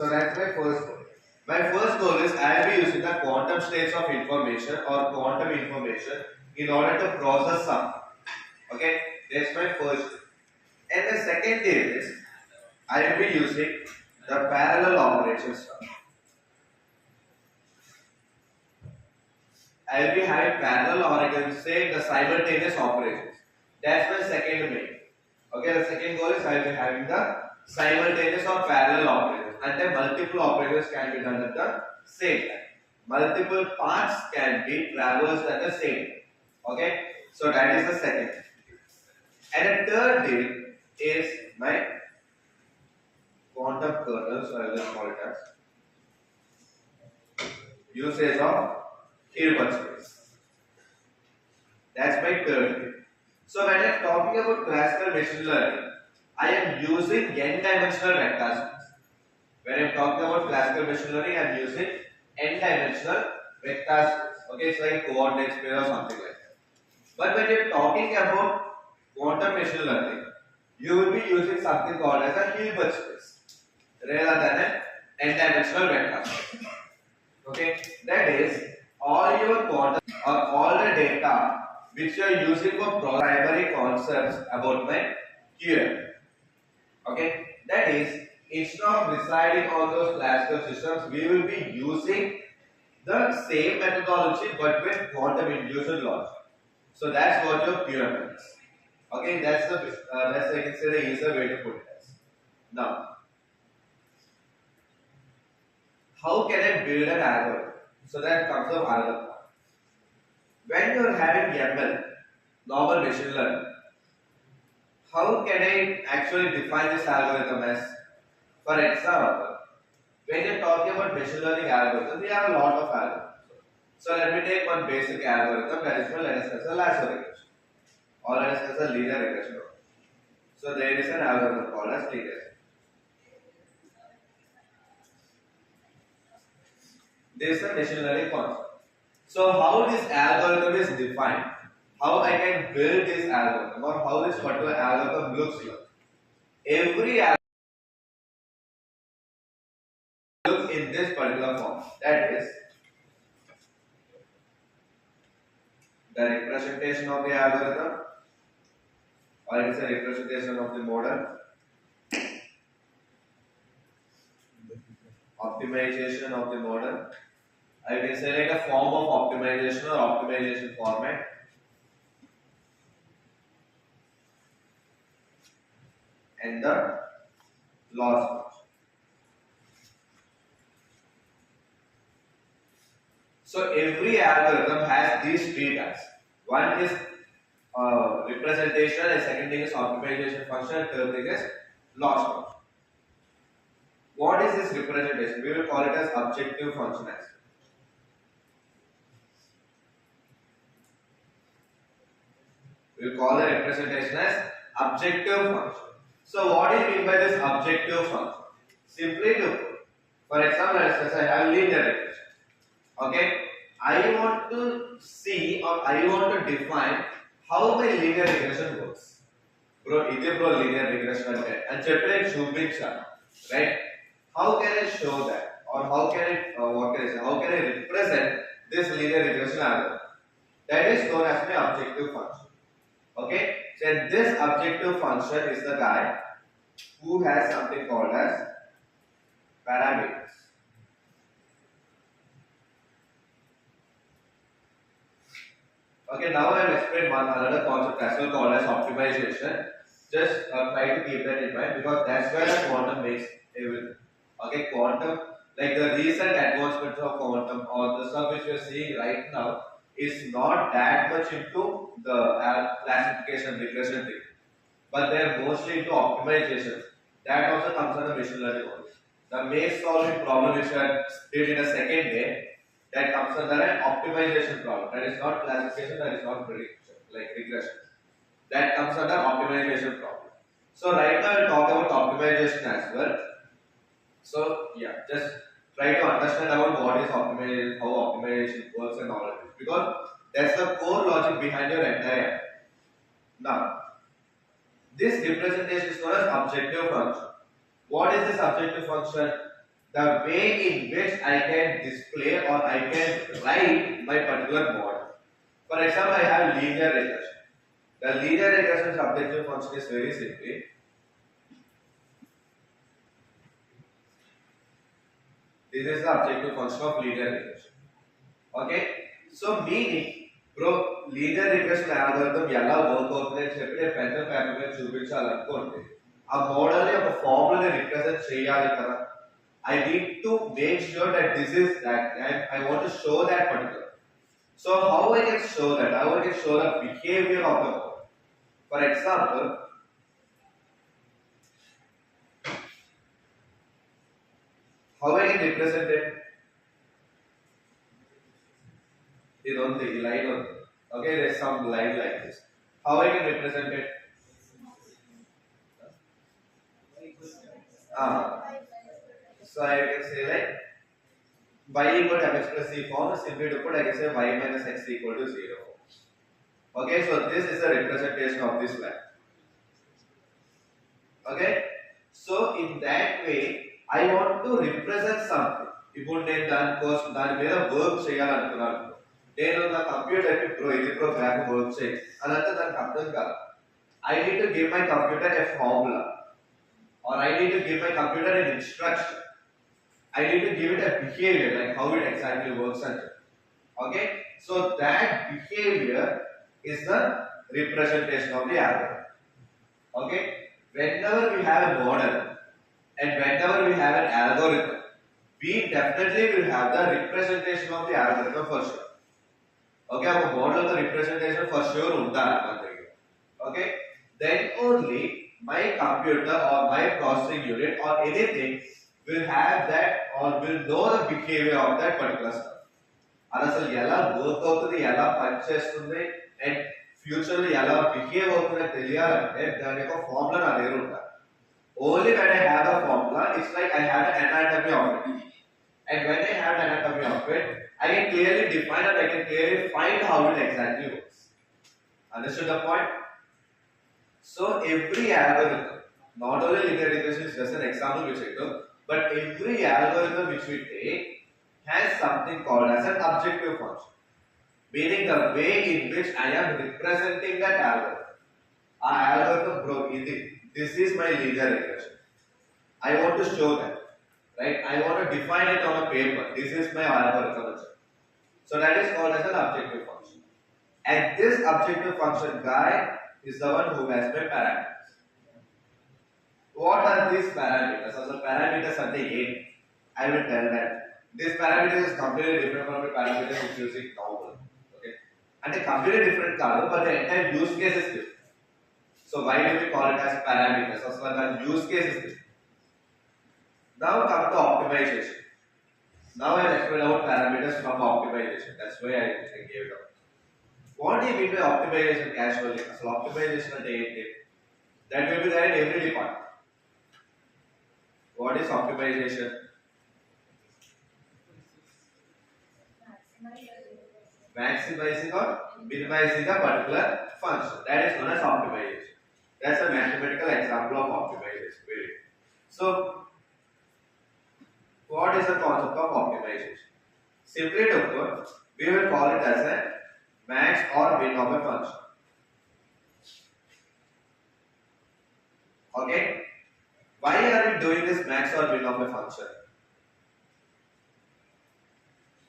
So that's my first goal. My first goal is I will be using the quantum states of information or quantum information in order to process something. Okay, that's my first goal. And the second goal is I will be using the parallel operations. I will be having parallel or I can say the simultaneous operations. That's my second main. Okay, the second goal is I will be having the simultaneous or parallel operators, and then multiple operators can be done at the same time. Multiple paths can be traversed at the same time. Okay, so that is the second. And the third deal is my quantum kernel, so I will just call it as usage of Hilbert space. That's my third deal. So when I am talking about classical machine learning, I am using n-dimensional vector space. When I am talking about classical machine learning, I am using n-dimensional vector space. Okay, it's like coordinate space or something like that. But when you are talking about quantum machine learning, you will be using something called as a Hilbert space rather than an n-dimensional vector space. Okay, that is all your quantum or all the data which you are using for primary concepts about my QM. Okay, that is instead of residing on those classical systems, we will be using the same methodology but with quantum induced logic. So that's what your QM is. Okay, that's I can say the easier way to put it as. Now, how can I build an algorithm? So that comes from another point. When you are having ML, normal machine learning, how can I actually define this algorithm as? For example, when you're talking about machine learning algorithms, we have a lot of algorithms. So let me take one basic algorithm that is called, let us say, a lasso regression, or let us say a linear regression. So there is an algorithm called as linear. This is a machine learning concept. So how this algorithm is defined, how I can build this algorithm, or how this particular algorithm looks like. Every algorithm looks in this particular form. That is the representation of the algorithm, or it is a representation of the model, optimization of the model. I can say like a form of optimization or optimization format. And the loss function. So every algorithm has these three types. One is representation, and second thing is optimization function, and third thing is loss function. What is this representation? We will call it as objective function as. We will call the representation as objective function. So what do you mean by this objective function? Simply to put, for example, let us say I have linear regression. Okay, I want to see or I want to define how my linear regression works. Bro, is bro linear regression and separate చూపించాను, right? How can I show that, or how can I what can I say? How can I represent this linear regression algorithm? That is known as my objective function. Okay, so this objective function is the guy who has something called as parameters. Okay, now I will explain one another concept as well called as optimization. Just try to keep that in mind because that's where the quantum makes everything. Okay, quantum, like the recent advancements of quantum or the stuff which we are seeing right now is not that much into the classification regression thing, but they are mostly into optimization. That also comes under machine learning only. The maze solving problem which I did in a second day, that comes under an optimization problem. That is not classification, that is not prediction, like regression. That comes under optimization problem. So right now we'll talk about optimization as well. So yeah, just try to understand about what is optimization, how optimization works and all of this. Because that's the core logic behind your entire app. Now, this representation is known as objective function. What is this objective function? the way in which I can display or I can write my particular model. For example, I have linear regression. The linear regression subjective function is very simply this is the objective function of linear regression. Okay, so meaning bro linear regression algorithm ఎలా work అవుతుందని చెప్పి పెద్ద paper మీద చూపించాలనుకోండి ఆ model ని ఒక formula ని represent చేయాలి కదా I need to make sure that this is that I want to show that particular. So how I can show that? How I can show the behavior of the model? For example, how I can represent it? It on the line on the, okay, there's some line like this. How I can represent it? So I can say like y equal to mx plus c form. Simply to put, I can say y minus x equal to 0. Okay, so this is a representation of this line. Okay, so in that way, I want to represent something. ఇప్పుడు నేను దాని మీద work చేయాలనుకున్నాను నేను నా computer కి ఇది programme work చేయి అదంతా దానికి అర్థం కాదు I need to give my computer a formula or I need to give my computer an instruction. I need to give it a behavior like how it exactly works and okay, so that behavior is the representation of the algorithm. Okay, whenever we have a model and whenever we have an algorithm, we definitely will have the representation of the algorithm for sure. Okay, our model the representation for sure undali. Okay, then only my computer or my processing unit or anything will have that or will know the behavior of that particular stuff. అది అసలు ఎలా work అవుతుంది ఎలా పనిచేస్తుంది and future లో ఎలా behave అవుతుందో తెలియాలంటే దాని యొక్క ఫార్ములా నా దగ్గర ఉండాలి only when I have the formula it's like I have an anatomy of it and when I have an anatomy of it I can clearly define and I can clearly find how it exactly works. Understood the point? So every algorithm, not only linear regression is just an example which I took, but every algorithm which we take has something called as an objective function, meaning the way in which I am representing that algorithm. Our algorithm, bro, this is my linear regression. I want to show that, right? I want to define it on a paper. This is my algorithm. So that is called as an objective function. And this objective function guy is the one who has my parameters. What are these parameters? So the parameters are the eight. I will tell that. This parameter is completely different from the parameters which you see normal. Okay, and a completely different color, but the entire use case is different. So why do we call it as parameters? So the use case is different. Now come to optimization. Now I will explain about parameters from optimization. That's why I gave it out. What do you mean by optimization casually? So optimization at the that will be there in every department. What is optimization? Maximizing or minimizing a particular function. That is known as optimization. That's a mathematical example of optimization. Really. So, what is the concept of optimization? Simply to put, we will call it as a max or min of a function. Okay? Why are we doing this max or min of a function?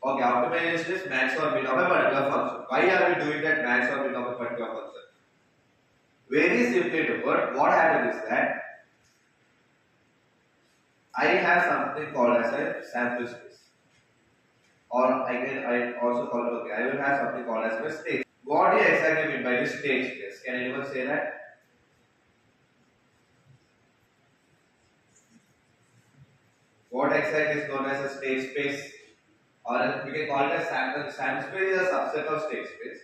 Okay, optimization is max or min of a particular function. Why are we doing that max or min of a particular function? Very simply to put, what happens is that I have something called as a sample space. Or I also call it, okay, I will have something called as a state. What do you exactly mean by this state space? Can anyone say that? What exactly is known as a state space? Or we can call it a sample. Sample space is a subset of state space.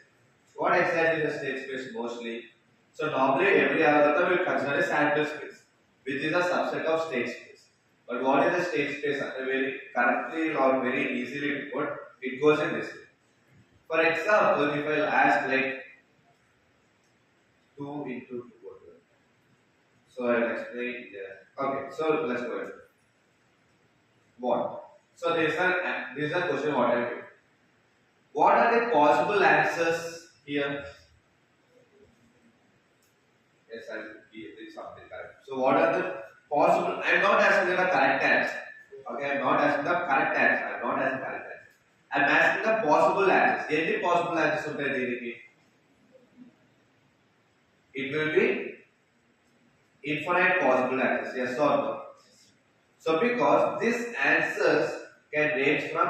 What exactly is a state space mostly? So normally every algorithm will consider a sample space, which is a subset of state space. But what is a state space? Very correctly or very easily to put, it goes in this way. For example, if I'll ask like 2 into 2. So I'll explain there. Okay, so let's go ahead. what? So this is a question what I did. What are the possible answers here? Yes, I will be something correct. So what are the possible? I am not asking the correct answer. Okay, I am not asking the correct answer. I am not asking correct answer. I am asking the possible answers. Any possible answers ఉంటాయి దీనికి? It will be infinite possible answers. Yes or no? So because these answers can range from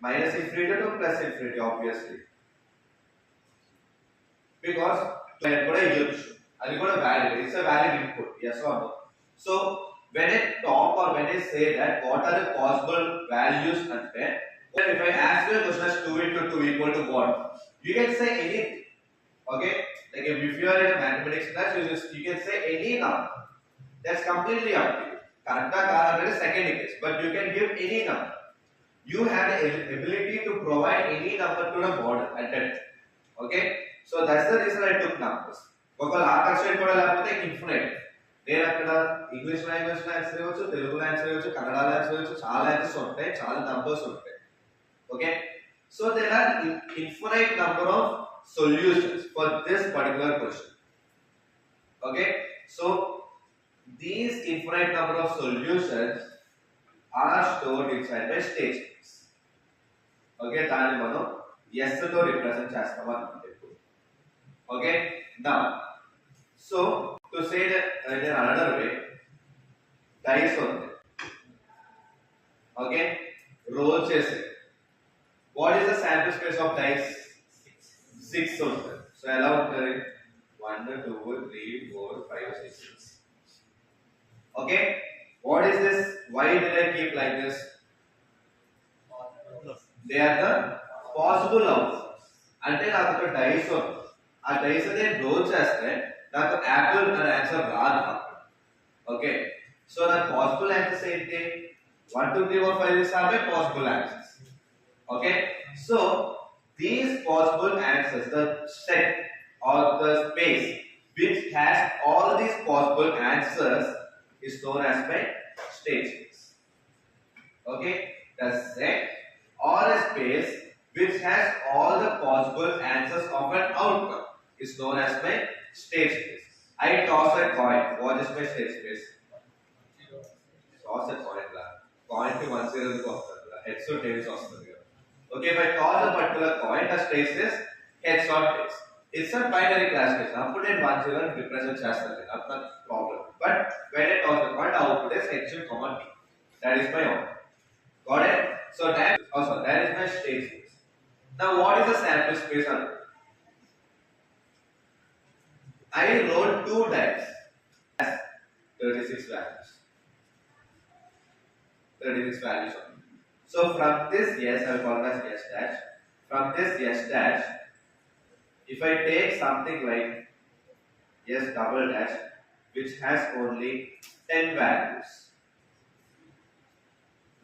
minus infinity to plus infinity, obviously. Because అది కూడా valid. It's a valid input. Yes or no? So when I talk or when I say that what are the possible values అంటే if I ask you a question as 2 into 2 equal to what? You can say anything. Okay? Like if you are in a mathematics class, you can say any number. That's completely up to you. Correct or second case, but you can give any number. You have the ability to provide any number to the model at that time. Okay? So that's the reason I took numbers. ఒకవేళ ఆకర్షణ కూడా లేకపోతే infinite. నేను అక్కడ English language లో answer ఇవ్వచ్చు, తెలుగులో answer ఇవ్వచ్చు, కన్నడలో ఆన్సర్ ఇవ్వచ్చు, చాలా ఆన్సర్స్ ఉంటాయి, చాలా నంబర్స్ ఉంటాయి. Okay? So there are infinite number of solutions for this particular question. Okay? So these infinite number of solutions are stored inside my state space. Okay, దాన్ని మనం s తో రిప్రజెంట్ చేస్తాం అన్నమాట ఇప్పుడు. Okay, now so to say that in another way, dice ఉంది. Okay, roll చేసే. What is the sample space of dice? 6 ఉంటుంది. So ఎలా ఉంటుంది? 1 2 3 4 5 6. Okay, what is this? Why did I keep like this? They are the possible outcomes. అంటే నాకు ఒక dice ఉంది. ఆ డైస్ నేను రోల్ చేస్తే నాకు యాపిల్ అనే ఆన్సర్ రాదు. ఓకే, సో నా పాసిబుల్ ఆన్సర్స్ ఏంటి? 1 2 3 4 5 6 are my possible answers. Okay, so these possible answers, the set or the space which has all these possible answers is known as my state space. Okay, the set or a space which has all the possible answers of an outcome is known as my state space. I toss a coin. What is my state space? Toss a coin. Coin to 1 0 వస్తుంది. Heads or tails వస్తుంది. Okay, if I toss a particular coin, the state is heads or tails. It's a binary classification. Output in 1 0 represent చేస్తాను. That's not problem. But when I toss the coin, the output is heads or common t. That is my output. Got it? So that is my state space. Now what is the sample space? I rolled 2 dice as 36 values. 36 values. So from this yes, I will call it as yes dash. From this yes dash, if I take something like yes double dash, which has only 10 values,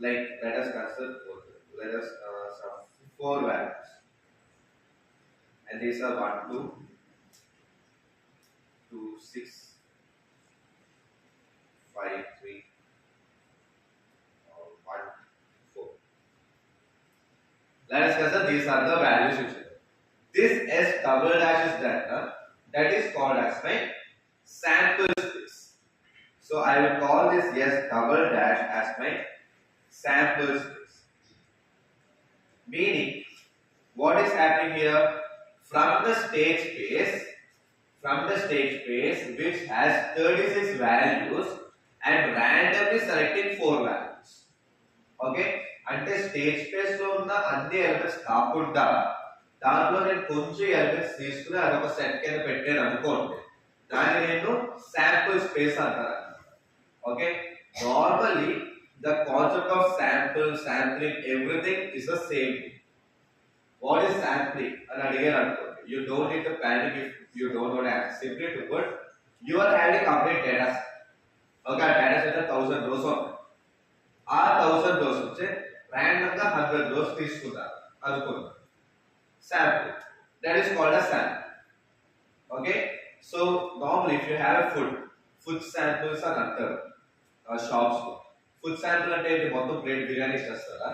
like let us consider some 4 values, and these are 1 2 2 6 5 3 1 4. Let us consider these are the values which are. This S double dash is that is called as my sample space. So I will call this S double dash as my sample space. Meaning, what is happening here? From the state space which has 36 values, I am randomly selecting 4 values. Okay, అంటే state space లో ఉన్న అన్ని elements కాకుండా దాంట్లో నేను కొంచెం elements తీసుకుని అదొక సెట్ కింద పెట్టాను అనుకోండి, దాన్ని నేను శాంపుల్ స్పేస్ అంటాను. Okay, normally the concept of sampling, everything is the same thing. What is sampling? And again, you don't need to panic if you don't know that. Simply to put, you are having complete data set. Okay, data set is 1000 rows on. ఆ 1000 rows వచ్చే random గా 100 rows తీసుకున్నారు అనుకున్నారు. Sampling. That is called as sample. Okay, so normally if you have a food samples are under shops. Food sample అంటే ఏంటి మొత్తం plate biryani చేస్తారా?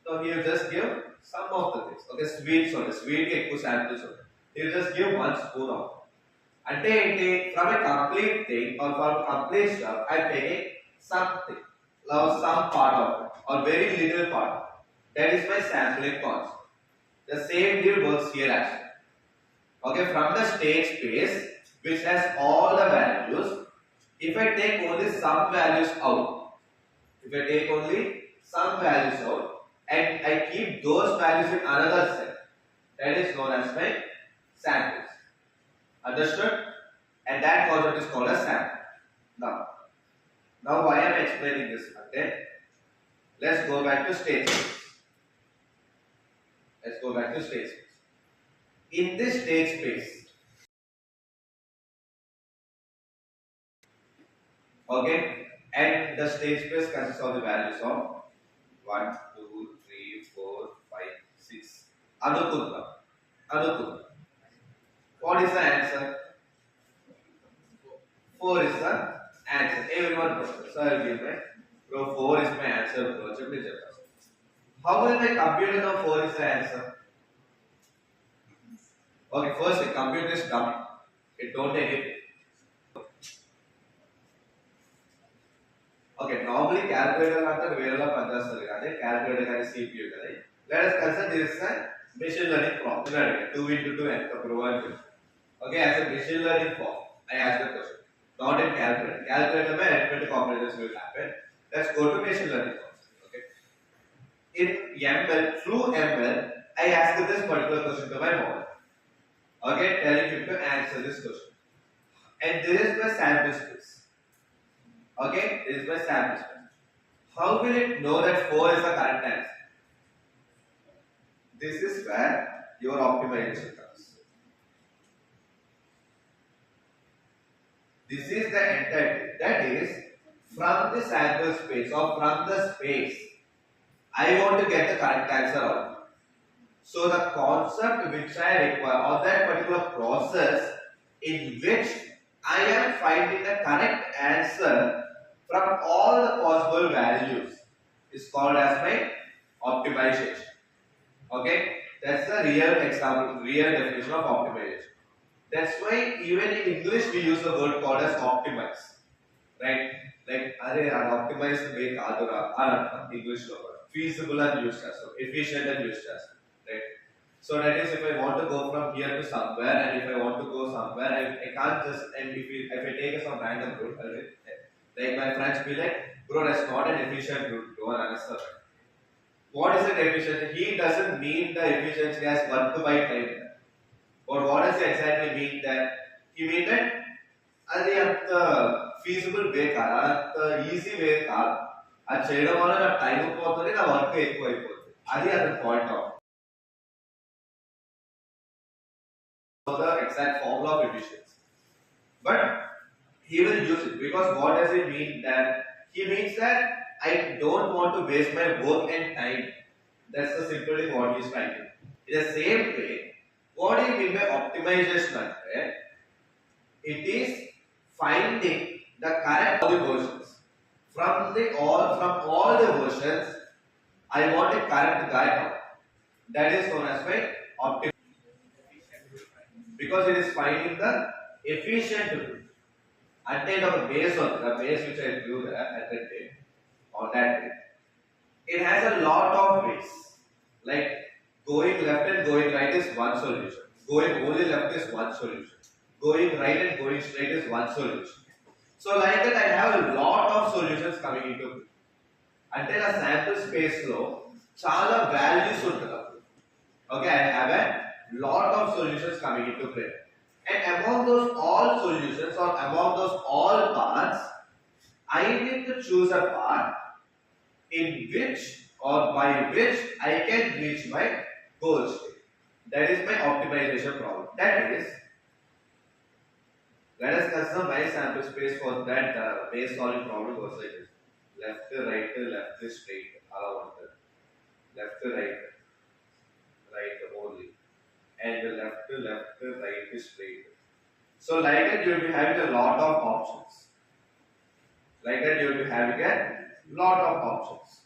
So he will just give some of the things. Okay, sweets ఉంటాయి, sweet కి ఎక్కువ samples ఉంటాయి. He will just give one spoon of. అంటే ఏంటి, from A complete thing or from complete stuff I taking something, some part of it or very little part. That is my sampling concept. The same deal works here as well. Okay, from the state space which has all the values, if I take only some values out, if I take only some values out and I keep those values in another set, that is known as my samples. Understood? And that concept is called as sample. Now why am I explaining this? Okay, let's go back to state space. Let's go back to state space. In this state space, okay, and the state space consists of the values of 1, 2, 3, 4, 5, 6. Anukunda. What is the answer? 4 is the answer. Everyone knows. So I will give my, bro, 4 is my answer, bro. How will my computer know 4 is the answer? Okay, first the computer is dumb. It don't take it. Okay, normally calculator అంటే వేరేలా పనిచేస్తుంది కానీ calculator కానీ CPU కానీ. Let us consider this is a machine learning problem. 2 into 2 ఎంత provide. Okay, as a machine learning form, I ask the question. Not in calculator. Calculator mein arithmetic operations will happen. Let's go to machine learning form. Okay. In ML, through ML, I ask this particular question to my model. Okay, telling him to answer this question. And this is my sample space. Okay, this is my sample space. How will it know that 4 is the correct answer? This is where your optimization comes. This is the entity. That is, from the sample space or from the space, I want to get the correct answer out. So the concept which I require or that particular process in which I am finding the correct answer from all the possible values is called as my optimization. Okay, that's the real example, real definition of optimization. That's why even in English we use the word called as optimize, right? Like, are optimize the way English lo feasible and used as, so efficient and used as, right? So that is, if I want to go from here to somewhere, and if I want to go somewhere, I can't just, and if I take some random route, like my friends be like, bro, that's not an efficient route, go on another. What is an efficient? He doesn't mean the efficiency as work by time. But what does he exactly mean there? He mean that the feasible way the easy way అది చేయడం వల్ల నా time పోతుంది, నా work ఎక్కువ అయిపోతుంది. అది అతని point of the exact formula of efficiency. But he will use it because what does it mean? That he means that I don't want to waste my work and time. That's the simply what he is trying to do. In the same way, what do you mean by optimization? It is finding the correct versions. From all the versions, I want a correct guy out. That is known as my optimization. Because it is finding the efficient route. And then the base which I drew there at that day, on that day, it has a lot of ways. Like going left and going right is one solution. Going only left is one solution. Going right and going straight is one solution. So like that, I have a lot of solutions coming into play. Until a sample space lo chala values untada. Okay, I have a lot of solutions coming into play. And among those all solutions or among those all paths, I need to choose a path in which or by which I can reach my goal state. That is my optimization problem. That is, let us consider my sample space for that base solving problem goes like this. Left, right, straight. Left, right only. And the left, right, straight. So like that you will be having a lot of options. Like that you will be having a lot of options.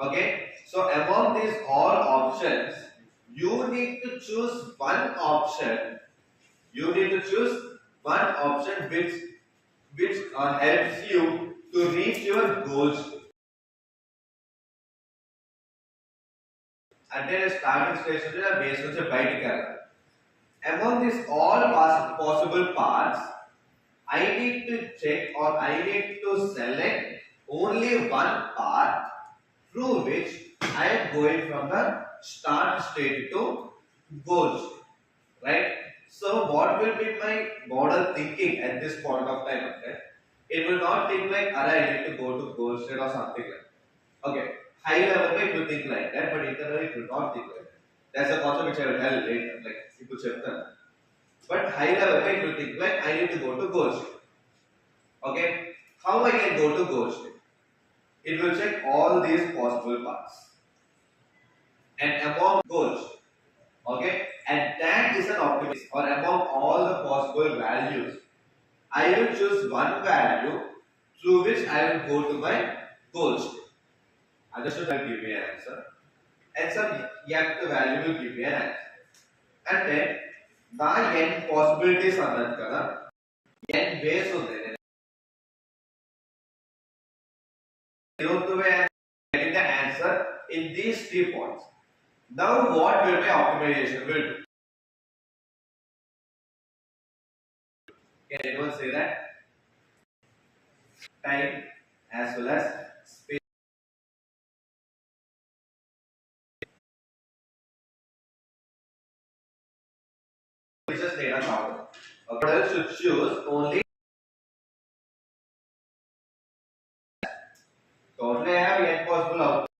Okay, so among these all options, you need to choose one option. You need to choose one option which helps you to reach your goals. అంటే starting stage నుంచి ఆ base నుంచి బయటికి వెళ్ళాలి. Among these all possible paths, I need to check or I need to select only one path through which I am going from the start state to goal state, right? So what will be my model thinking at this point of time? Okay, it will not think like, I need to go to goal state or something like that. Okay, high level it will think like that, but internally it will not think like that. That's a concept which I will tell later, like people chapter. But high level it will think like, I need to go to goal state. Okay, how I can go to goal state? It will check all these possible paths and among goals. Okay, and that is an optimist, or among all the possible values, I will choose one value through which I will go to my goal state. Understood? Will give me an answer, and some yet value will give me an answer. And then the n possibilities are kada, n ways on there. The way I am getting the answer in these 3 points. Now, what will my optimization will do? Can anyone say that? Time as well as space. Just data count. A model should choose only. Totally, I have n possible outputs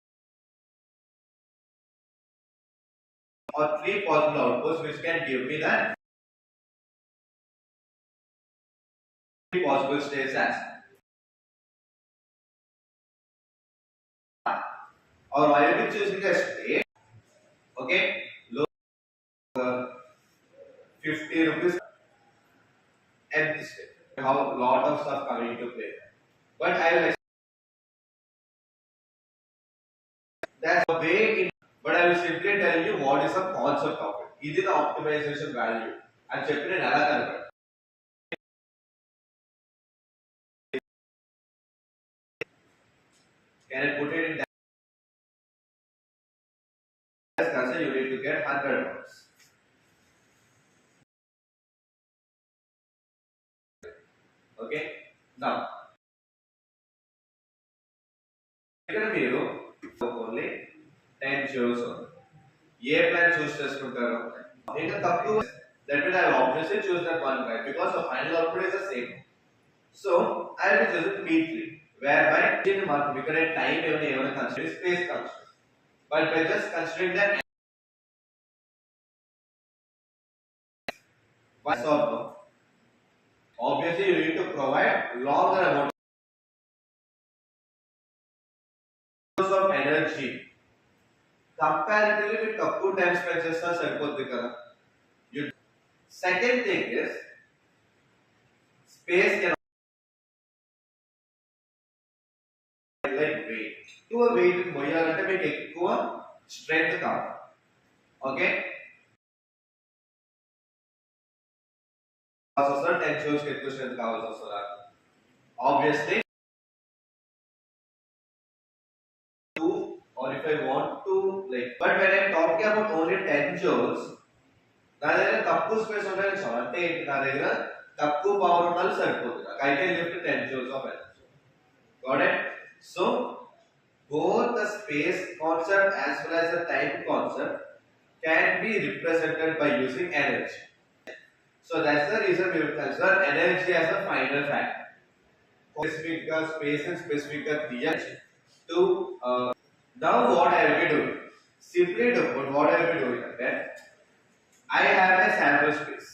or 3 possible outputs, which can give me the 3 possible states as. Or I will be choosing a state. Okay, low 50 rupees empty state. How a lot of stuff coming into play. But I will. That's the way in, but I will simply tell you what is the concept of it. This is the optimization value. And చెప్పిన ఎలా కనపడ. Can I put it in that? As you need to get 100 marks. Okay. Now, ఇక్కడ మీరు only 10 choose on. ఏ plan choose చేసుకుంటారు? ఇంకా తక్కువ, that means I will obviously choose that one right, because the final output is the same. So I will choose P3, whereby in mark because time even consider space constraint. But by just considering that yes or no, obviously you need to provide longer amount of energy. Comparatively with తక్కువ time spend చేస్తా సరిపోద్ది కదా. Second thing is space can like weight. ఎక్కువ weight మోయాలంటే మీకు ఎక్కువ strength కావాలి. Okay, also 10 joules కి ఎక్కువ strength కావాల్సి వస్తుందా? Obviously, or if I want to like, but when I'm talking about only 10 joules, నా దగ్గర తక్కువ స్పేస్ ఉండాలి చాలు. అంటే నా దగ్గర తక్కువ పవర్ ఉండాలి సరిపోతుంది. I can lift 10 joules of energy. Got it? So both the space concept as well as the time concept can be represented by using energy. So that's the reason we will consider energy as a final factor. Specific space and specific energy. To now what I will be doing? Simply to put what I will be doing okay? I have a sample space.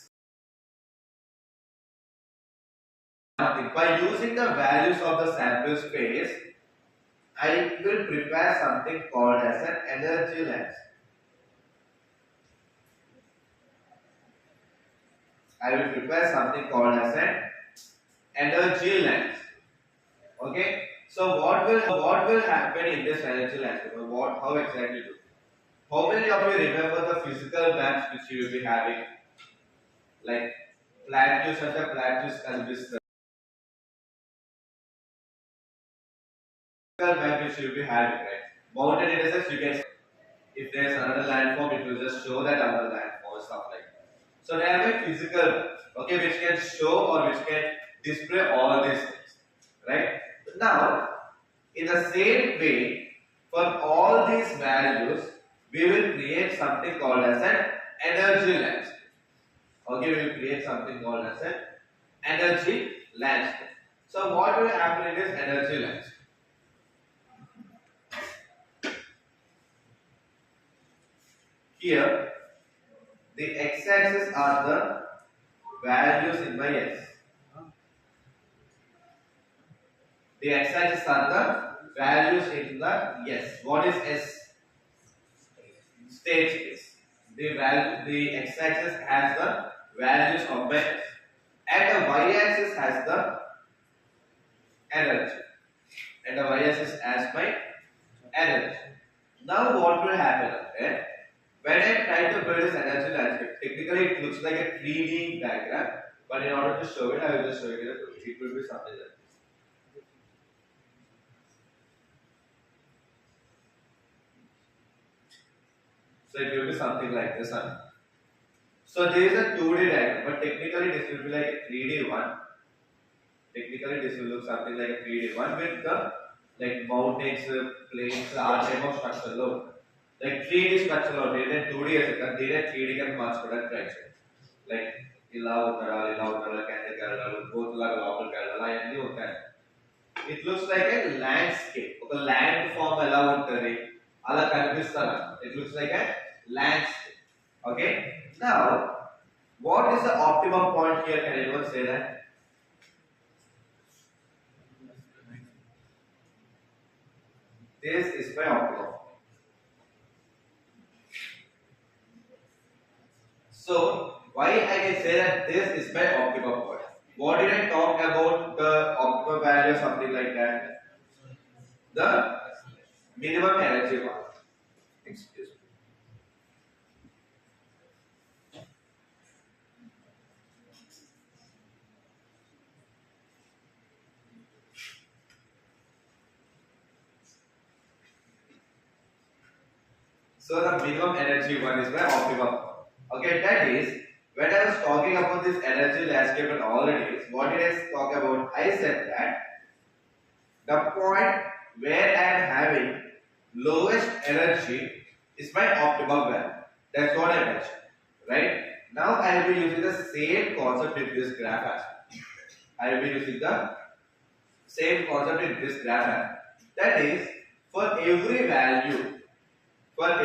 By using the values of the sample space, I will prepare something called as an energy lens. I will prepare something called as an energy lens. Okay. So what will happen in this energy landscape? Or what? How exactly do? How many of you remember the physical maps which you will be having, like plateaus such as plateaus can be the physical map which you will be having, right? Mountain indices you can, if there is another landform, it will just show that another landform, stuff like that. So there are physical, okay, which can show or which can display all these things, right? Now, in the same way, for all these values, we will create something called as an energy landscape. Okay, we will create something called as an energy landscape. So what will happen in this energy landscape? Here, the x-axis are the values in my S. The x-axis are the values in the S. What is S? State space. The x-axis has the values of my S, and the y-axis has the energy, and the y-axis has my energy. Now what will happen? Okay? When I try to build this energy landscape, technically it looks like a 3D diagram, but in order to show it, I will just show it in a 2D. It will be something like this. So it will be something like this. So there is a 2D diagram, but technically this will be like a 3D one. Technically this will look something like a 3D one with the like mountains, plains, our type of structure load. Like 3D structure load, there 2D as a there 3D can match product right. Like ఇలా ఉంటారా కిందకి వెళ్ళాలి గోతులాగా లోపలికి వెళ్ళాలి అవన్నీ ఉంటాయి. It looks like a landscape. ఒక land form ఎలా ఉంటుంది అలా కనిపిస్తారు. It looks like a landscape. Okay. Now, what is the optimum point here? Can anyone say that? This is my optimum. So, why I can say that this is my optimum point? What did I talk about the optimum value or something like that? The minimum energy one. Excuse me. So the minimum energy one is my optimum. Okay, that is when I was talking about this energy landscape and all it is, what did I talk about? I said that the point where I am having lowest energy is my optimum value. That's what I mentioned. Right? Now I will be using the same concept in this graph as well. I will be using the same concept in this graph as well. That is, for every value, what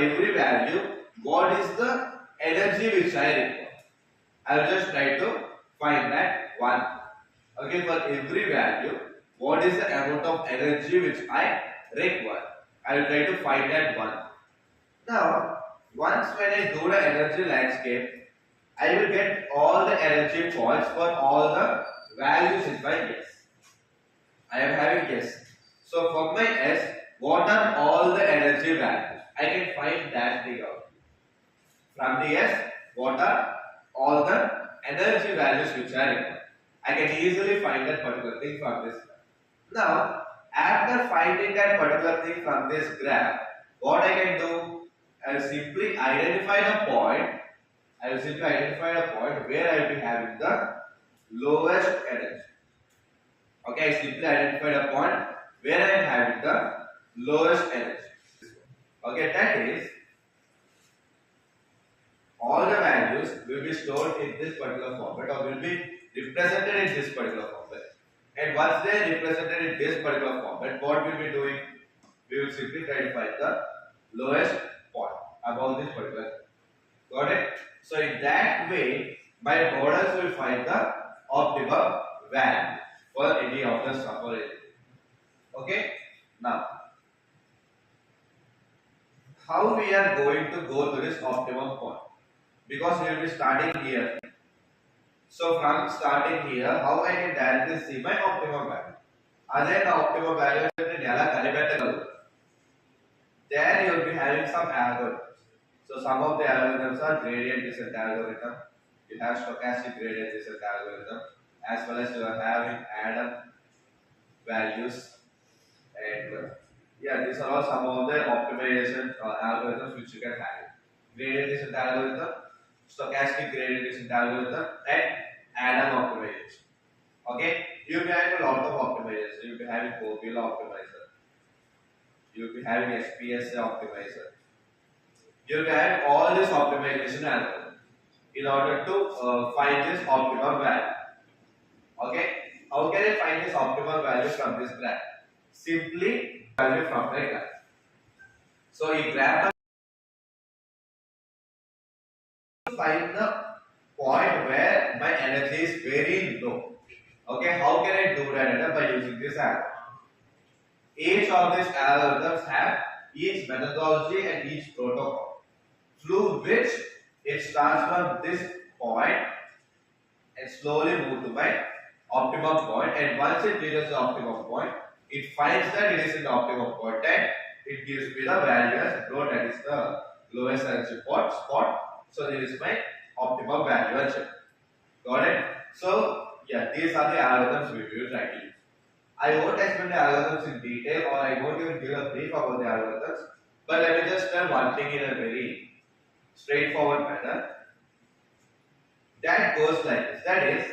is the energy which I require? I will just try to find that one. Okay, for every value, what is the amount of energy which I require? I will try to find that one. Now, once when I do the energy landscape, I will get all the energy points for all the values in my S. I am having S. So for my S, what are all the energy values? I can find that thing out. From the S, what are all the energy values which are required? I can easily find that particular thing from this graph. Now, after finding that particular thing from this graph, what I can do? I will simply identify the point. Where I will be having the lowest energy. Okay, I simply identified a point where I am having the lowest energy. Okay, that is all the values will be stored in this particular format or will be represented in this particular format. And once they are represented in this particular format, what we will be doing? We will simply try to find the lowest point above this particular thing. Got it? So in that way, my models will find the optimum value for any of the stuff or anything. Okay? Now, how we are going to go to this optimum point? Because we will be starting here. So from starting here, how I can directly see my optimum value? అదే నా optimum value నేను ఎలా కనిపెట్టగలను. There you will be having some algorithms. So some of the algorithms are gradient descent algorithm. You have stochastic gradient descent algorithm, as well as you are having Adam values, and yeah, these are all some of the optimization algorithms which you can have. Gradient descent algorithm, stochastic gradient descent algorithm, and Adam optimization. Okay, you'll be having a lot of optimization. You'll be having Copila optimizer. You'll be having SPS optimizer. You'll be having all this optimization algorithm in order to find this optimum value. Okay, how can I find this optimal value from this graph? Simply value from the graph. So you graph find the point where my energy is very low. Okay, how can I do that? By using this algorithm. Each of these algorithms have each methodology and each protocol through which it starts from this point and slowly move to my optimum point, and once it reaches the optimum point, it finds that it is in the optimum point and it gives me the value as rho, that is the lowest energy spot. So this is my optimum value as well. Got it? So yeah, these are the algorithms we will try to use. I won't explain the algorithms in detail, or I won't even give a brief about the algorithms, but let me just tell one thing in a very straightforward manner. That goes like this. That is,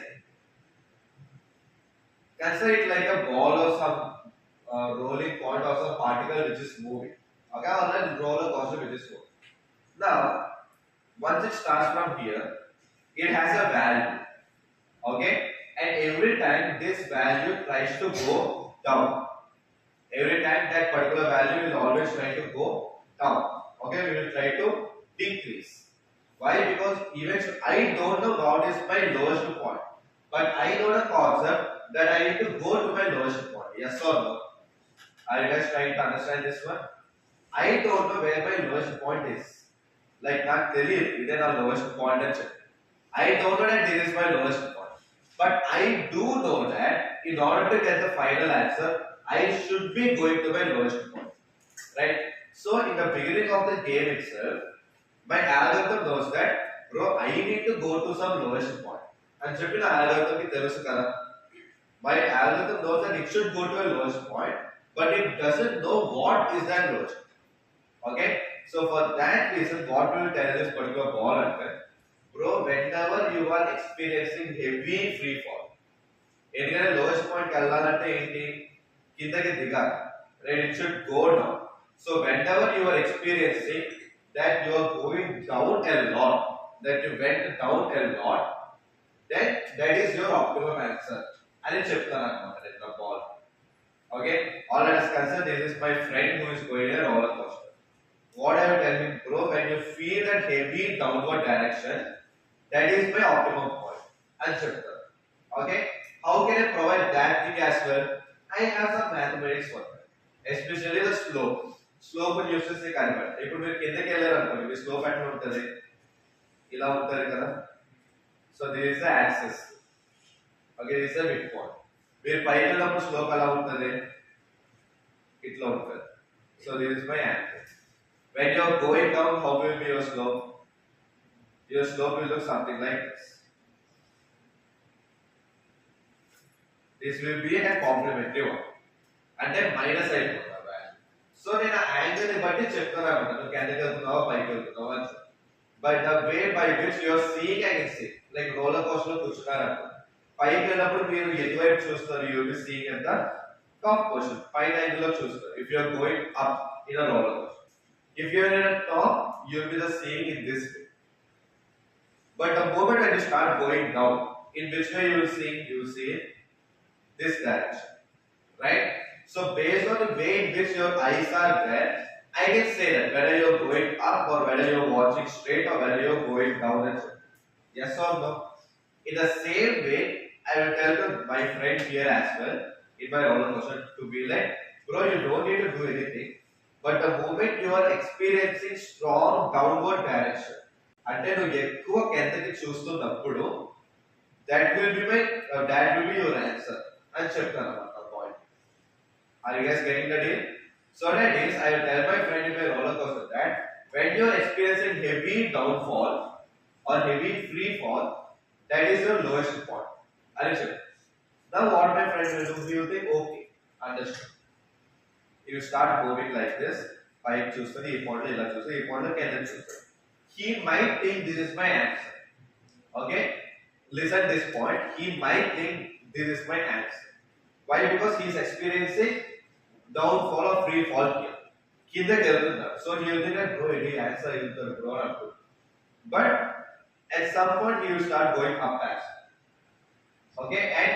consider it like a ball or some rolling point or some particle which is moving. Okay, or a roller coaster which is moving. Now, once it starts from here, it has a value. Okay, and every time this value tries to go down. Every time that particular value will always try to go down. Okay, we will try to decrease. Why? Because eventually I don't know what is my lowest point, but I know the concept that I need to go to my lowest point. Yes or no? Are you guys trying to understand this one? I don't know where my lowest point is. Like not తెలియదు ఇదే నా lowest point అని చెప్పి. I don't know that this is my lowest point. But I do know that in order to get the final answer, I should be going to my lowest point. Right? So in the beginning of the game itself, my algorithm knows that, bro, I need to go to some lowest point. And చెప్పిన algorithm కి తెలుసు కదా. My algorithm knows that it should go to a lowest point, but it doesn't know what is that lowest. Okay? So for that reason, what we will tell this particular ball under, bro, whenever you are experiencing heavy free fall, ఎందుకంటే lowest point వెళ్ళాలంటే ఏంటి, కిందకి దిగాలి, right? It should go down. So whenever you are experiencing that you are going down a lot, that you went down a lot, then that is your optimum answer. అని చెప్తాను అన్నమాట నేను ball. Okay, all let us consider this is my friend who is going a roller coaster. What I will tell him, bro, when you feel that heavy downward direction, that is my optimum point. And chapter. Okay, how can I provide that thing as well? I have some mathematics for that, especially the slope. Slope ని use చేస్తే కనిపెట్ట. ఇప్పుడు మీరు కిందకి వెళ్ళారు అనుకోండి, మీ slope ఎట్లా ఉంటుంది, ఇలా ఉంటుంది కదా. So this is the axis. Okay, this is the mid point. మీరు పైకి వెళ్ళినప్పుడు స్లోప్ ఎలా ఉంటుంది, ఇట్లా ఉంటుంది. So this is my axis. When you are going down, how will be your slope? Your slope will look something like this. This will be a complementary one. And then minus side. So నేను angle ని బట్టి చెప్తాను అన్నమాట, నువ్వు కిందకి వెళ్తున్నావా పైకి వెళ్తున్నావా అని. But the way by which you are seeing I can see, like roller coaster లో కూర్చున్నారు అనుకో, పైకి వెళ్ళినప్పుడు మీరు ఎటువైపు చూస్తారు, you will be seeing at the top position, పైన యాంగిల్ లో చూస్తారు. If you are going up in a roller coaster, if you are in a top, you will be just seeing in this way. But the moment that you start going down, in which way you will see? You will see in this direction, right? So based on the way in which your eyes are there, I can say that whether you are going up or whether you are watching straight or whether you are going down and so. Yes or no? In the same way, I will tell my friend here as well in my roller coaster to be like, bro, you don't need to do anything. But the moment you are experiencing strong downward direction, అంటే నువ్వు ఎక్కువ కిందకి చూస్తున్నప్పుడు, that will be your answer అని చెప్తాను అన్నమాట point. Are you guys getting the deal? So that is, I will tell my friend in my roller coaster that when you are experiencing heavy downfall or heavy free fall, that is your lowest point. Are you sure? Now what my friend will do, he will think, okay, understood. He will start moving like this. Pipe చూస్తుంది ఈ point ఇలా చూస్తే ఈ point కింద చూస్తాడు. He might think this is my answer. Okay? Listen this point. He might think this is my answer. Why? Because he is experiencing downfall or free fall here. కిందకి వెళ్తున్నారు. So he will think that bro, ఇది answer is bro అంటూ. But at some point he will start going up as. Okay? And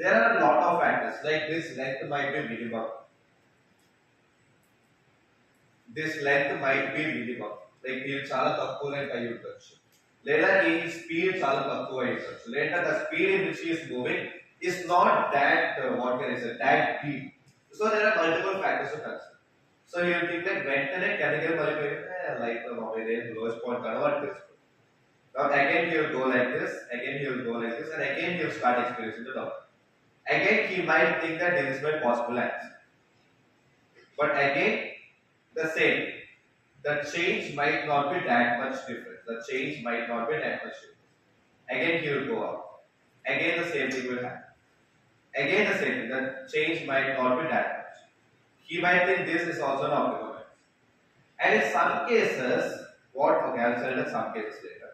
there are a lot of factors like this length might be minimum. This length might be minimum. Like ఇది చాలా తక్కువ length అయి ఉండొచ్చు. లేదా ఈ speed చాలా తక్కువ అయి ఉండొచ్చు. లేదా the speed in which he is moving is not that what can I say that deep. So there are multiple factors to consider. So you will think that వెంటనే కిందకి పడిపోయి లైక్ ఇదే lowest point కనబడుతుంది. Now again he will go like this, again he will go like this, and again he will start experiencing the down. Again he might think that this is my possible answer. But again the same. The change might not be that much different. The change might not be that much different. Again he will go up. Again the same thing will happen. Again the same thing. The change might not be that much. He might think this is also an optimum answer. And in some cases, what? Okay, I'll tell you some cases later.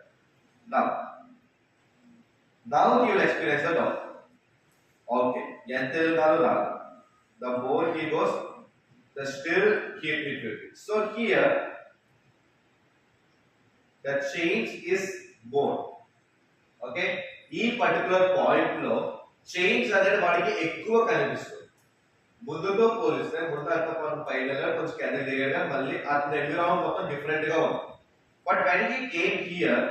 Now he will experience the down. Okay, the more he goes, the still he will be. So here, the change is more. Okay, ఈ particular point లో change అనేది వాడికి ఎక్కువ కనిపిస్తుంది. ముందుతో పోలిస్తే ముందు అంత పైన కొంచెం కింద దిగగా మళ్ళీ అతని ఎన్విరాన్మెంట్ మొత్తం డిఫరెంట్ గా ఉంది. But when he came here,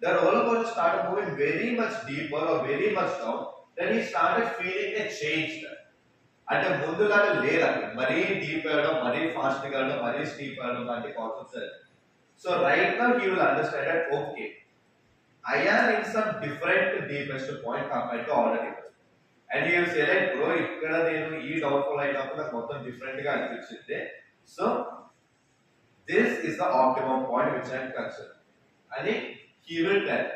the roller coaster started moving very much deeper or very much down. Then he started feeling a change there. అంటే ముందులాగా లేదు అక్కడ మరీ డీప్ వెళ్ళడం, మరీ ఫాస్ట్ వెళ్ళడం, మరీ స్టీప్ వెళ్ళడం లాంటి concepts. So right now he will understand that okay, I am in some different deepest point compared to already. And he will say like bro, ఇక్కడ నేను ఈ డౌన్ఫాల్ అయినప్పుడు నాకు మొత్తం డిఫరెంట్ గా అనిపించింది. So this is the optimum point which I am concerned. And he will tell.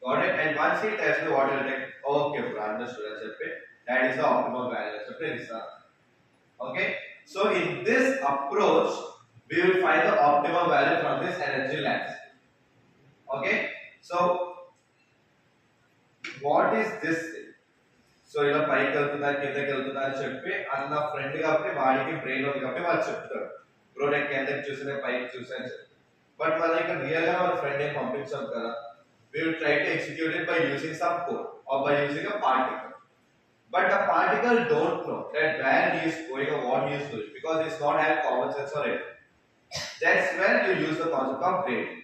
Got it? And once he tells me what he will take, okay bro, understood అని చెప్పి that is the optimum value అని చెప్పి ఇస్తాను. Okay? So in this approach we will find the optimum value from this energy landscape. Okay? So what is this thing? So ఇలా పైకి వెళ్తున్నా కిందకి వెళ్తున్నా అని చెప్పి అన్న ఫ్రెండ్ కాబట్టి వాడికి బ్రెయిన్ ఉంది కాబట్టి వాళ్ళు చెప్తారు బ్రో నేను కిందకి చూసాను పైకి చూసాను అని చెప్పి. బట్ మన ఇక్కడ రియల్ గా మన ఫ్రెండ్ ఏం పంపించాం కదా, we will try to execute it by using some code or by using a particle. But the particle don't know that where he is going or what he is doing because it's not having common sense or anything. That's where you use the concept of gradient.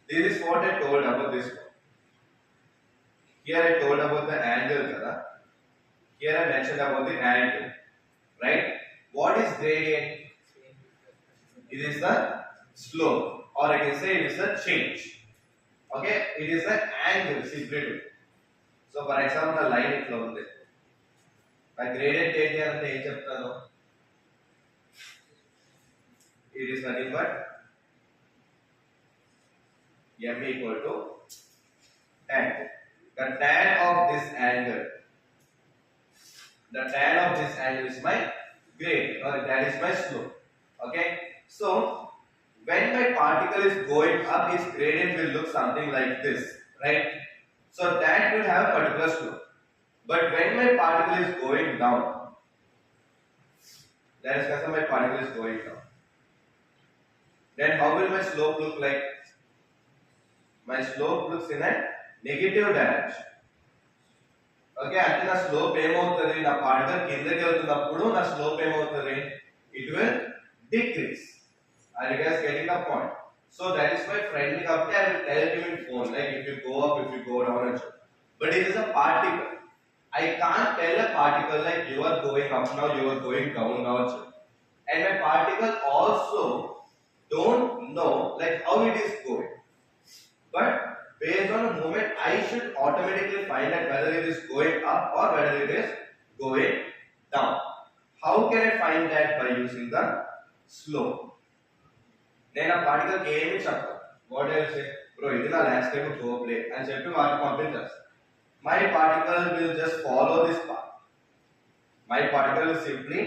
This is what I told about this one. Here I told about the angle, kada. Here I mentioned about the angle, right? What is gradient? It is the slope, or I can say it is the change. Okay, it is the angle simply. So for example, the line itla undi. A gradient change ante em cheptano? It is nothing but m equal to tan. The tan of this angle is my gradient, or that is my slope. Okay, so when my particle is going up, its gradient will look something like this, right? So that will have a particular slope. But when my particle is going down, that is because my particle is going down, then how will my slope look like? My slope looks in a negative direction. Okay, అంటే నా slope ఏమవుతుంది, నా particle కిందకి వెళ్తున్నప్పుడు నా slope ఏమవుతుంది, it will decrease. Are you guys getting the point? So that is my friend కాబట్టి I will tell you in phone like if you go up, if you go down and so. But it is a particle. I can't tell a particle like you are going up now, you are going down now. And my particle also don't know like how it is going. But based on the movement, I should automatically find that whether it is going up or whether it is going down. How can I find that? By using the slope. Then a particle game is up. What I will say, bro, this is a landscape to go play and check to what competence. My particle will just follow this path. My particle will simply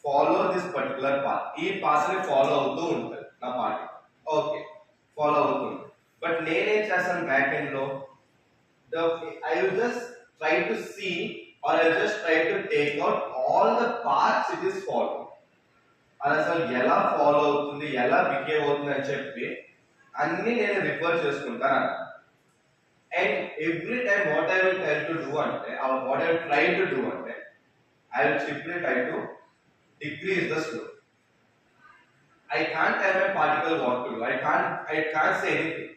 follow this particular path. Each path will follow the particle. Okay, follow the. But name chasm back and low. I will just try to see or I will just try to take out all the paths it is following. అసలు ఎలా follow అవుతుంది ఎలా behave అవుతుంది అని చెప్పి అన్ని నేను refer చేసుకుంటాను. And every time what I will try to do అంటే what I will try to do అంటే I will simply try to decrease the slope. I can't tell my particle what to do. I can't say anything.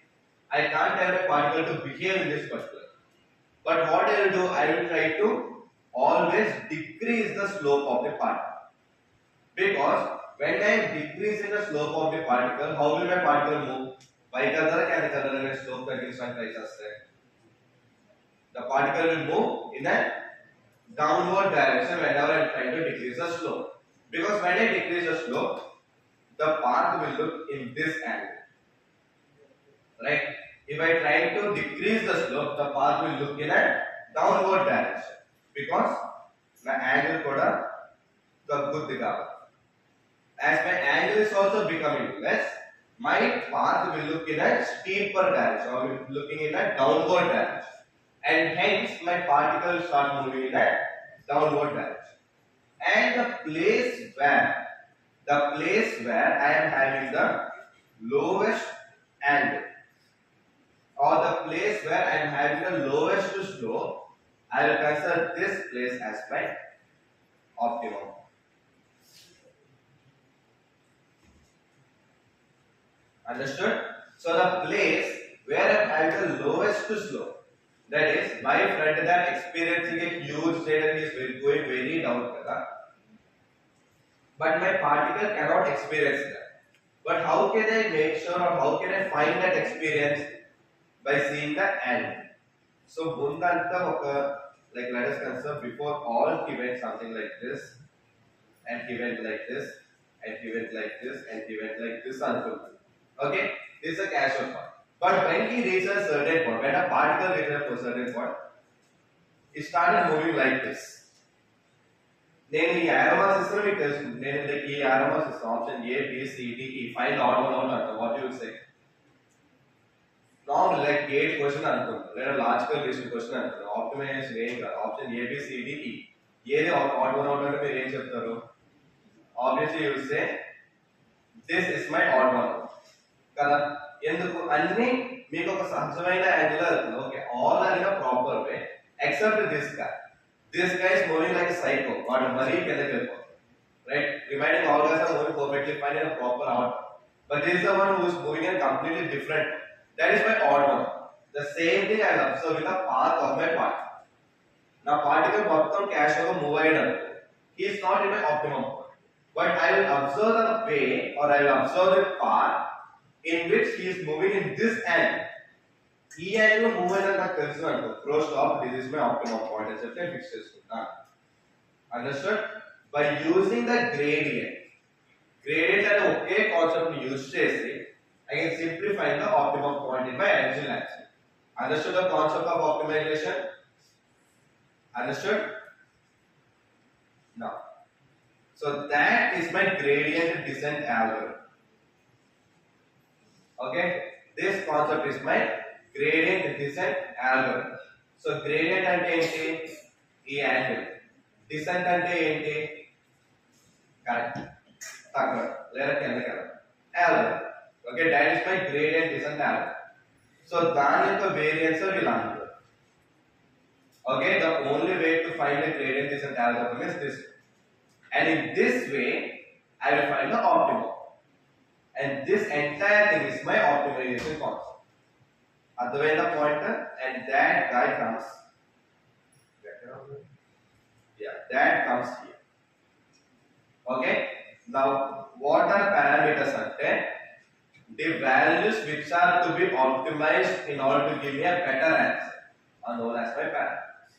I can't tell my particle to behave in this particular. But what I will do, I will try to always decrease the slope of the particle. Because when I am decreasing the slope of the particle, how will my particle move? By color can the color and slope that is one price. The particle will move in a downward direction whenever I am trying to decrease the slope. Because when I decrease the slope, the path will look in this angle. Right? If I try to decrease the slope, the path will look in a downward direction. Because my angle koda the good diga. As my angle is also becoming less, my path will look in a steeper direction or looking in a downward direction. And hence my particle start moving in a downward direction. And the place where I am having the lowest angle or the place where I am having the lowest slope, I will consider this place as my optimum. Understood? So the place where I am having the lowest slope, that is, my friend is experiencing a huge state and is going very down. But my particle cannot experience that. But how can I make sure or how can I find that experience? By seeing the angle. So Bundanta, like let us consider before all he went something like this, and he went like this, and he went like this, and he went like this until. Okay, this is a casual part. But when he reached a certain point, when a particle reached a certain point, it started moving like this. నేను ఈ aroma system మీకు తెలుసు. నేను ఈ aroma system option A, B, C, D, E find odd one out అంట. What you will say? Now like 8 question అనుకుంటా. లేదా logical reasoning question అనుకుంటా. ఆప్టిమైజేషన్ ఏం కాదు. Option A, B, C, D, E. ఏది odd one out అంటే మీరు ఏం చెప్తారు? Obviously you will say this is my odd one out. కదా ఎందుకు అన్ని మీకు ఒక సహజమైన యాంగిల్ అవుతుంది. Okay all are in a proper way except this guy is moving like a psycho. వాడు మరీ కిందకి వెళ్ళిపోతాడు. Right remaining all guys are moving perfectly fine in a proper order. But this is the one who is moving in completely different. That is my odd one. The same thing I will observe in the path of my particle. Now particle మొత్తం casual move అయ్యాడు. He is not in my optimum point. But I will observe the way or I will observe the path in which he is moving in this angle. ఈ angle move అయినా నాకు తెలుసు అనుకో pro stop this is my optimum point అని చెప్పి నేను fix చేసుకుంటాను. Understood? By using the gradient అనే ఒకే కాన్సెప్ట్ ని యూజ్ చేసి I can simply find the optimum point in my original axis. Understood the concept of optimization? Understood? Now, so that is my gradient descent algorithm. Okay, this concept is my gradient descent algorithm. So gradient ante enti ee angle, descent ante enti correct takra lera kenda kada algorithm. Okay, that is my gradient descent algorithm. So దాని యొక్క variance ఇలా ఉంటుంది. Okay, the only way to find the gradient descent algorithm is this way. And in this way I will find the optimum. And this entire thing is my optimization concept. Advaita pointer and that guy comes. Yeah, that comes here. Okay. Now what are parameters ante? The values which are to be optimized in order to give me a better answer are known as my parameters.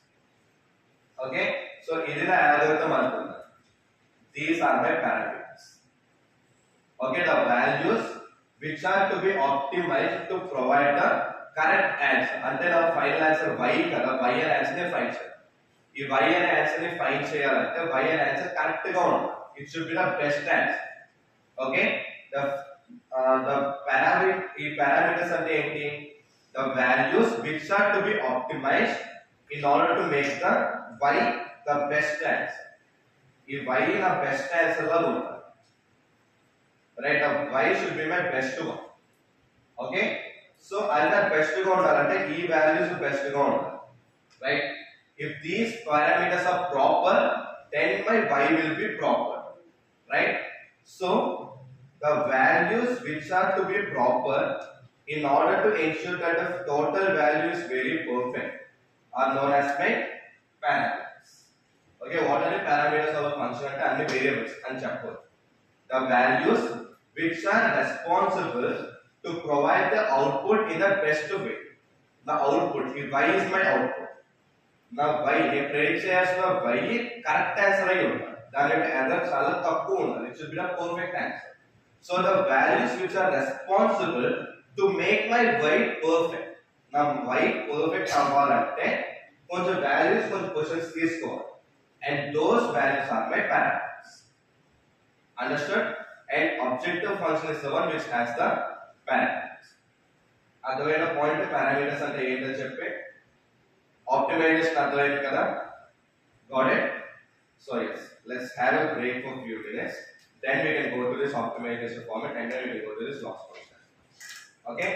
Okay, so this is the algorithm. These are my parameters. Okay, the values which are to be optimized to provide the correct answer. And then our final answer y kada y answer ne find cheyali. Ee y answer ne find cheyalante y answer correct ga undali. It should be the best answer. Okay, the parameters ante enti, the values which are to be optimized in order to make the y the best answer. Ee y na best answer la undali. Right, the y should be my best one. Okay, so either best ga undalante ee values best ga undali. Right, if these parameters are proper, then my y will be proper. Right, so the values which are to be proper in order to ensure that the total value is very perfect are known as my parameters. Okay, what are the parameters of a function ante anni variables ani chepparu. The values which are responsible to provide the output in the best way. The output, if y is my output. Now y ne predict cheyalsina y correct answer ayi undali. Dani error chaala takku undali. It should be a perfect answer. So the values which are responsible to make my y perfect. Now y perfect avvalante konja values konja questions teeskovali. And those values are my parameters. Understood? And objective function is the one which has the parameters. అర్థమైన point parameters అంటే ఏంటో చెప్పి optimization అర్థమైంది కదా. Got it? So yes, let's have a break for few minutes. Then we can go to this optimization format and then we can go to this loss function. Okay?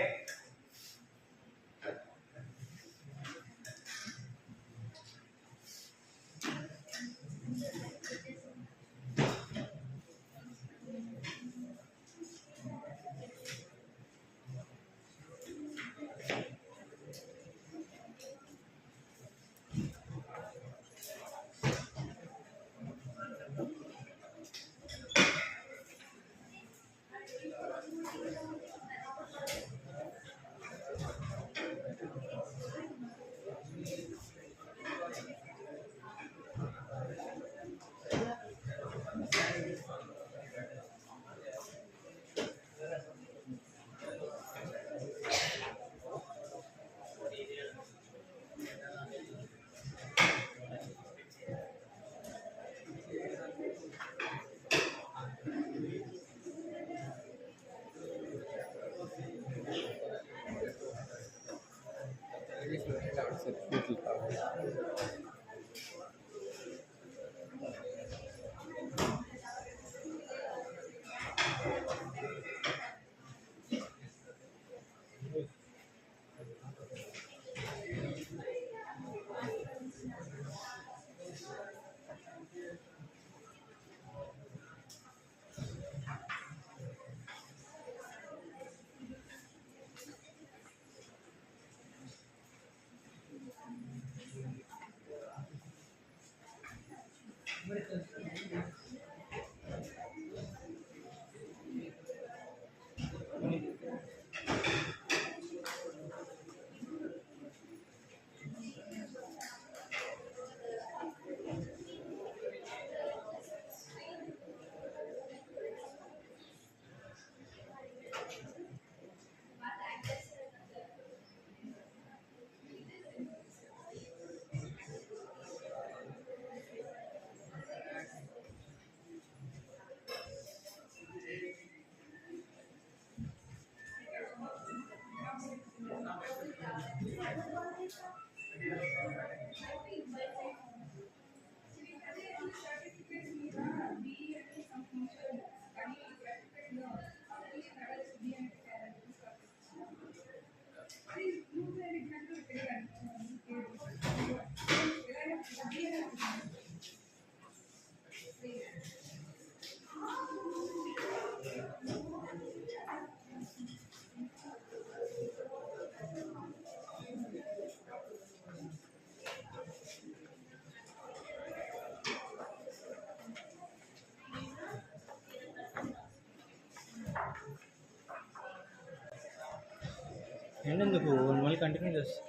ఎందుకు మళ్ళీ continue చేస్తా.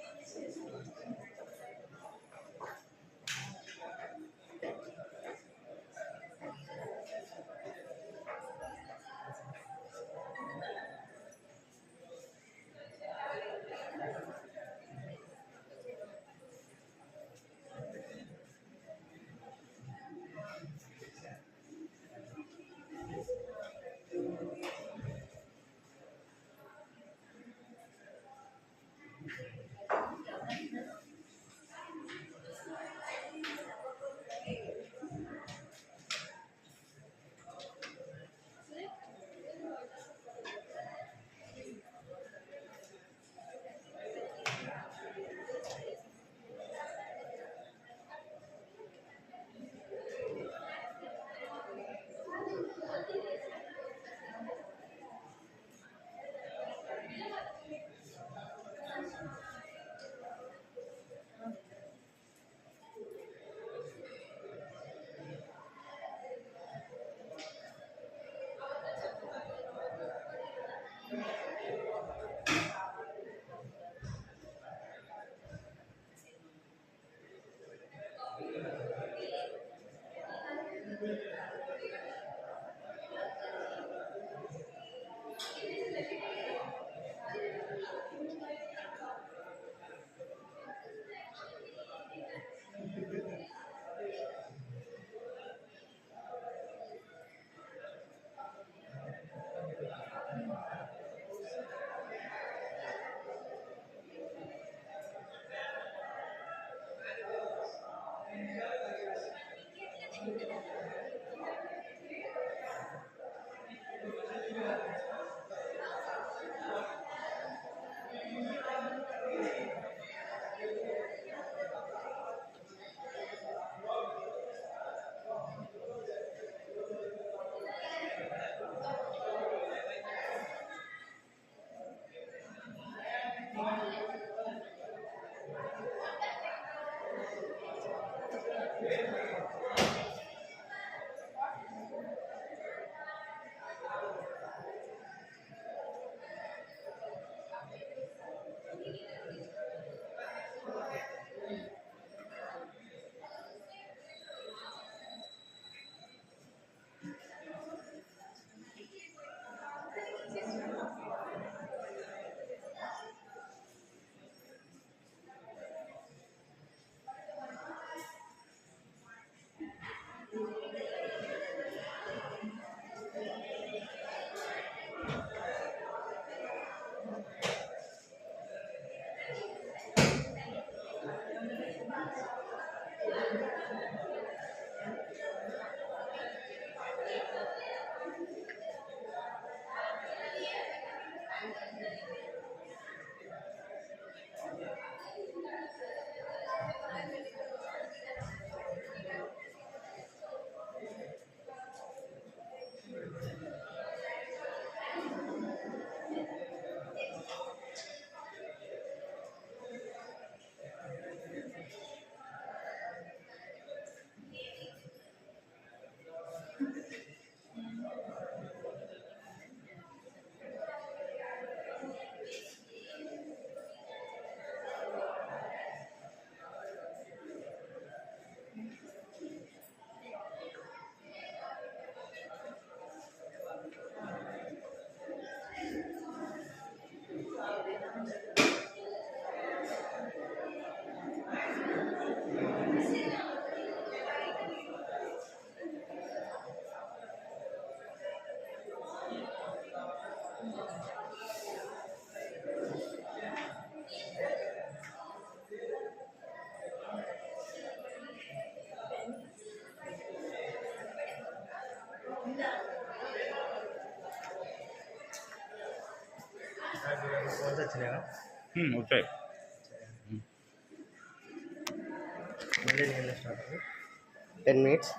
Phones వచ్చినాయా? వచ్చాయి. మళ్ళీ నేను start 10 minutes.